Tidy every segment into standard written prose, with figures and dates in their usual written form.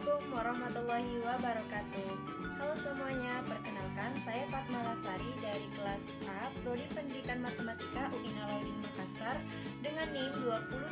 Assalamualaikum warahmatullahi wabarakatuh. Halo semuanya, perkenalkan saya Fatma Lasari dari kelas A Prodi Pendidikan Matematika UI Nalauddin Makassar dengan NIM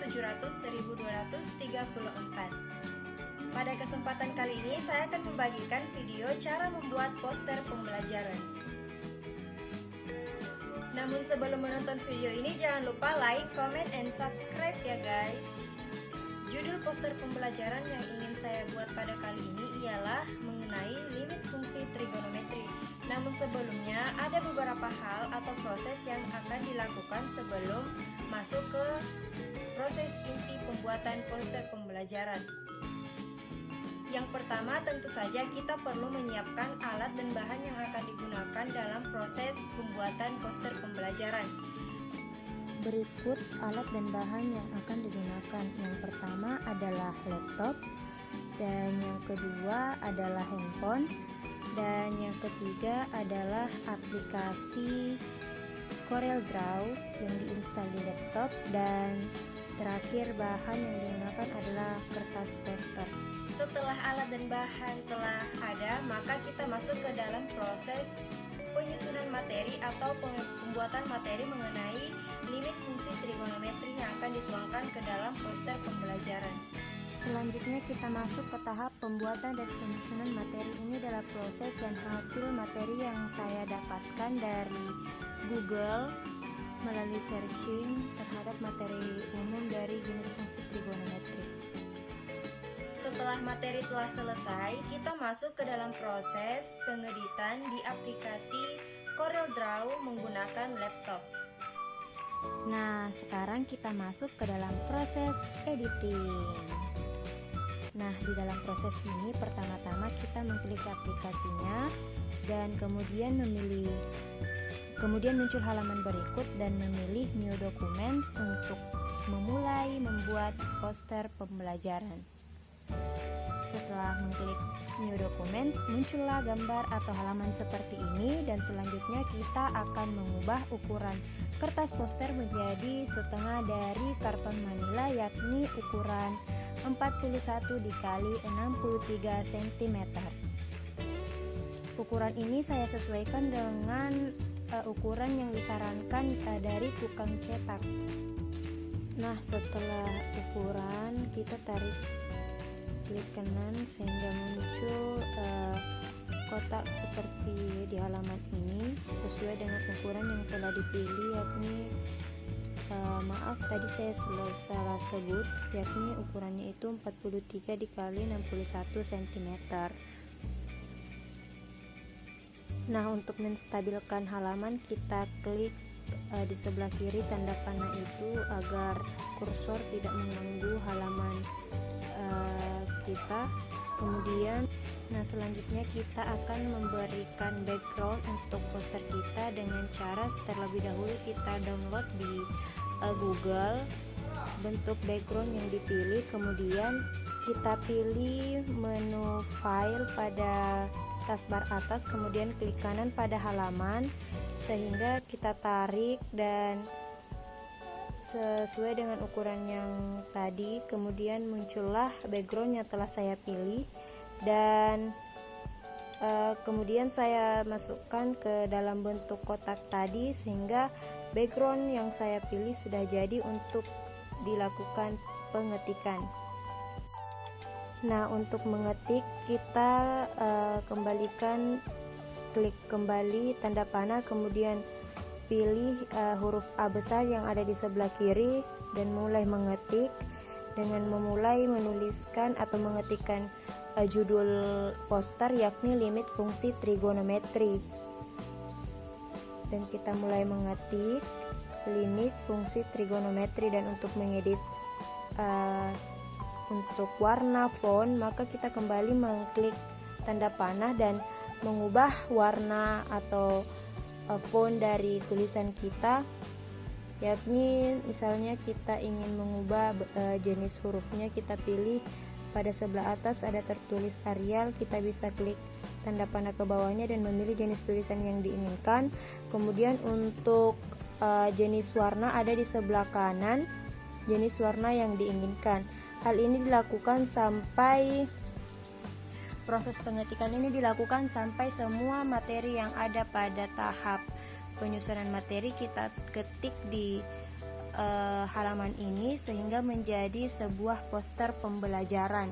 2701234. Pada kesempatan kali ini saya akan membagikan video cara membuat poster pembelajaran. Namun sebelum menonton video ini jangan lupa like, comment, and subscribe ya guys. Judul poster pembelajaran yang ingin saya buat pada kali ini ialah mengenai limit fungsi trigonometri. Namun sebelumnya ada beberapa hal atau proses yang akan dilakukan sebelum masuk ke proses inti pembuatan poster pembelajaran. Yang pertama tentu saja kita perlu menyiapkan alat dan bahan yang akan digunakan dalam proses pembuatan poster pembelajaran. Berikut alat dan bahan yang akan digunakan. Yang pertama adalah laptop, dan yang kedua adalah handphone, dan yang ketiga adalah aplikasi CorelDRAW yang diinstal di laptop, dan terakhir bahan yang digunakan adalah kertas poster. Setelah alat dan bahan telah ada, maka kita masuk ke dalam proses penyusunan materi atau pembuatan materi mengenai limit fungsi trigonometri yang akan dituangkan ke dalam poster pembelajaran. Selanjutnya kita masuk ke tahap pembuatan dan penyusunan materi. Ini adalah proses dan hasil materi yang saya dapatkan dari Google melalui searching terhadap materi umum dari limit fungsi trigonometri. Setelah materi telah selesai, kita masuk ke dalam proses pengeditan di aplikasi CorelDRAW menggunakan laptop. Nah, sekarang kita masuk ke dalam proses editing. Nah, di dalam proses ini pertama-tama kita mengklik aplikasinya dan kemudian muncul halaman berikut dan memilih New Documents untuk memulai membuat poster pembelajaran. Setelah mengklik New Documents, muncullah gambar atau halaman seperti ini, dan selanjutnya kita akan mengubah ukuran kertas poster menjadi setengah dari karton manila, yakni ukuran 41 dikali 63 cm. Ukuran ini saya sesuaikan dengan ukuran yang disarankan dari tukang cetak. Nah, setelah ukuran kita klik kanan sehingga muncul kotak seperti di halaman ini sesuai dengan ukuran yang telah dipilih, yakni tadi saya salah sebut, yakni ukurannya itu 43 dikali 61 cm. Nah, untuk menstabilkan halaman kita klik di sebelah kiri tanda panah itu agar kursor tidak mengganggu halaman kita. Kemudian selanjutnya kita akan memberikan background untuk poster kita dengan cara terlebih dahulu kita download di Google bentuk background yang dipilih, kemudian kita pilih menu file pada taskbar atas, kemudian klik kanan pada halaman sehingga kita tarik dan sesuai dengan ukuran yang tadi. Kemudian muncullah background yang telah saya pilih, dan kemudian saya masukkan ke dalam bentuk kotak tadi sehingga background yang saya pilih sudah jadi untuk dilakukan pengetikan. Nah, untuk mengetik kita klik kembali tanda panah, kemudian pilih huruf A besar yang ada di sebelah kiri dan mulai mengetik dengan memulai menuliskan atau mengetikkan judul poster, yakni limit fungsi trigonometri. Dan kita mulai mengetik limit fungsi trigonometri, dan untuk mengedit untuk warna font maka kita kembali mengklik tanda panah dan mengubah warna atau font dari tulisan kita, yakni misalnya kita ingin mengubah jenis hurufnya, kita pilih pada sebelah atas ada tertulis Arial, kita bisa klik tanda panah ke bawahnya dan memilih jenis tulisan yang diinginkan. Kemudian untuk jenis warna ada di sebelah kanan jenis warna yang diinginkan. Hal ini dilakukan sampai Proses pengetikan ini dilakukan sampai semua materi yang ada pada tahap penyusunan materi kita ketik di halaman ini sehingga menjadi sebuah poster pembelajaran.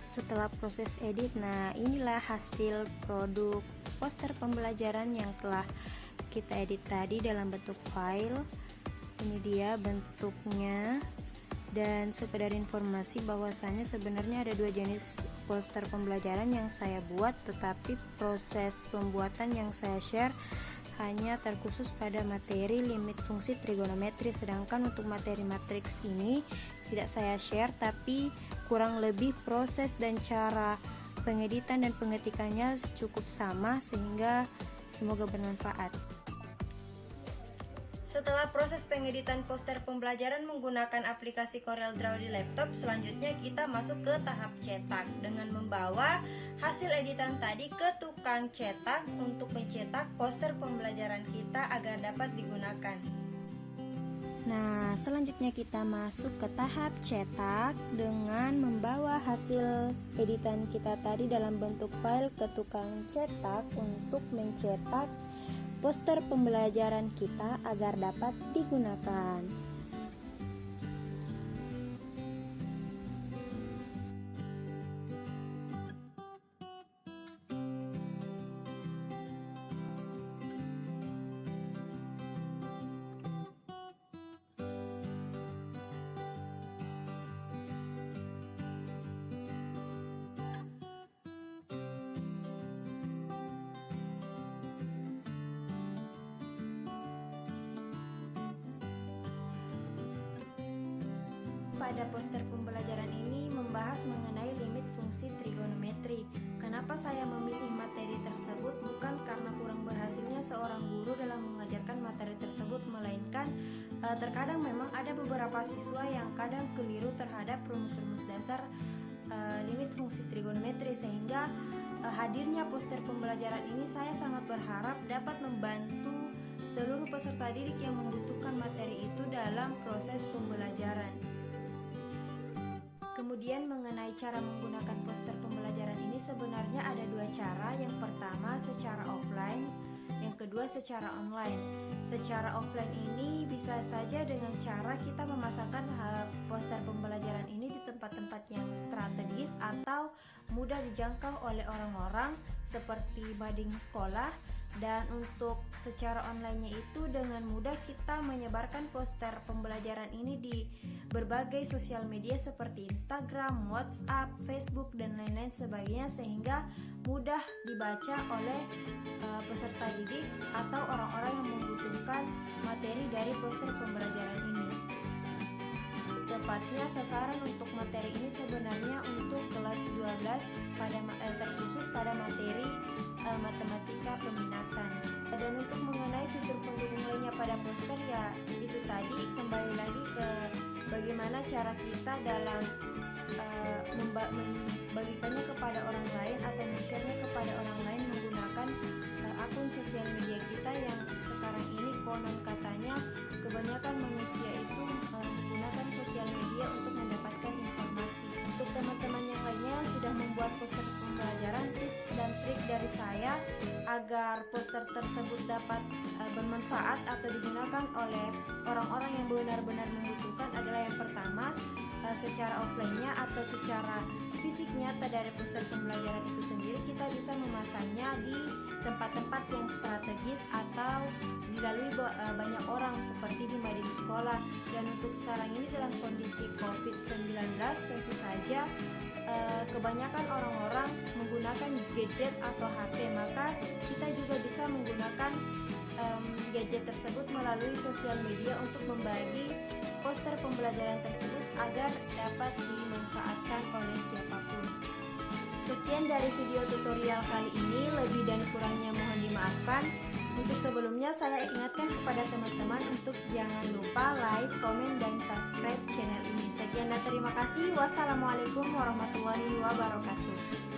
Setelah proses edit, nah inilah hasil produk poster pembelajaran yang telah kita edit tadi dalam bentuk file. Ini dia bentuknya. Dan sekedar informasi bahwasanya sebenarnya ada dua jenis poster pembelajaran yang saya buat, tetapi proses pembuatan yang saya share hanya terkhusus pada materi limit fungsi trigonometri, sedangkan untuk materi matriks ini tidak saya share, tapi kurang lebih proses dan cara pengeditan dan pengetikannya cukup sama, sehingga semoga bermanfaat. Setelah proses pengeditan poster pembelajaran menggunakan aplikasi CorelDRAW di laptop, selanjutnya kita masuk ke tahap cetak dengan membawa hasil editan tadi ke tukang cetak untuk mencetak poster pembelajaran kita agar dapat digunakan. Nah, selanjutnya kita masuk ke tahap cetak dengan membawa hasil editan kita tadi dalam bentuk file ke tukang cetak untuk mencetak poster pembelajaran kita agar dapat digunakan. Pada poster pembelajaran ini membahas mengenai limit fungsi trigonometri. Kenapa saya memilih materi tersebut? Bukan karena kurang berhasilnya seorang guru dalam mengajarkan materi tersebut, melainkan terkadang memang ada beberapa siswa yang kadang keliru terhadap rumus-rumus dasar limit fungsi trigonometri, sehingga hadirnya poster pembelajaran ini saya sangat berharap dapat membantu seluruh peserta didik yang membutuhkan materi itu dalam proses pembelajaran. Kemudian mengenai cara menggunakan poster pembelajaran ini sebenarnya ada dua cara. Yang pertama secara offline, yang kedua secara online. Secara offline ini bisa saja dengan cara kita memasangkan poster pembelajaran ini di tempat-tempat yang strategis atau mudah dijangkau oleh orang-orang seperti mading sekolah. Dan untuk secara online-nya itu dengan mudah kita menyebarkan poster pembelajaran ini di berbagai sosial media seperti Instagram, WhatsApp, Facebook, dan lain-lain sebagainya, sehingga mudah dibaca oleh peserta didik atau orang-orang yang membutuhkan materi dari poster pembelajaran ini. Tepatnya sasaran untuk materi ini sebenarnya untuk kelas 12 terkhusus pada materi matematika peminatan. Dan untuk mengenai fitur pendukung lainnya pada poster, ya itu tadi, kembali lagi ke bagaimana cara kita dalam membagikannya kepada orang lain atau men-share-nya kepada orang lain menggunakan akun sosial media kita yang sekarang ini konon katanya kebanyakan manusia itu menggunakan sosial media untuk mendapatkan informasi. Untuk teman-teman yang lainnya yang sudah membuat poster pembelajaran, tips dan trik dari saya agar poster tersebut dapat bermanfaat atau digunakan oleh orang-orang yang benar-benar membutuhkan adalah yang pertama, secara offline-nya atau secara fisik nyata dari poster pembelajaran itu sendiri kita bisa memasangnya di tempat-tempat yang strategis atau dilalui banyak orang seperti di mading sekolah. Dan untuk sekarang ini dalam kondisi COVID-19 tentu saja kebanyakan orang-orang menggunakan gadget atau HP, maka kita juga bisa menggunakan gadget tersebut melalui sosial media untuk membagi poster pembelajaran tersebut agar dapat dimanfaatkan oleh siapapun. Sekian dari video tutorial kali ini, lebih dan kurangnya mohon dimaafkan. Untuk sebelumnya saya ingatkan kepada teman-teman untuk jangan lupa like, komen, dan subscribe channel ini. Sekian dan terima kasih. Wassalamualaikum warahmatullahi wabarakatuh.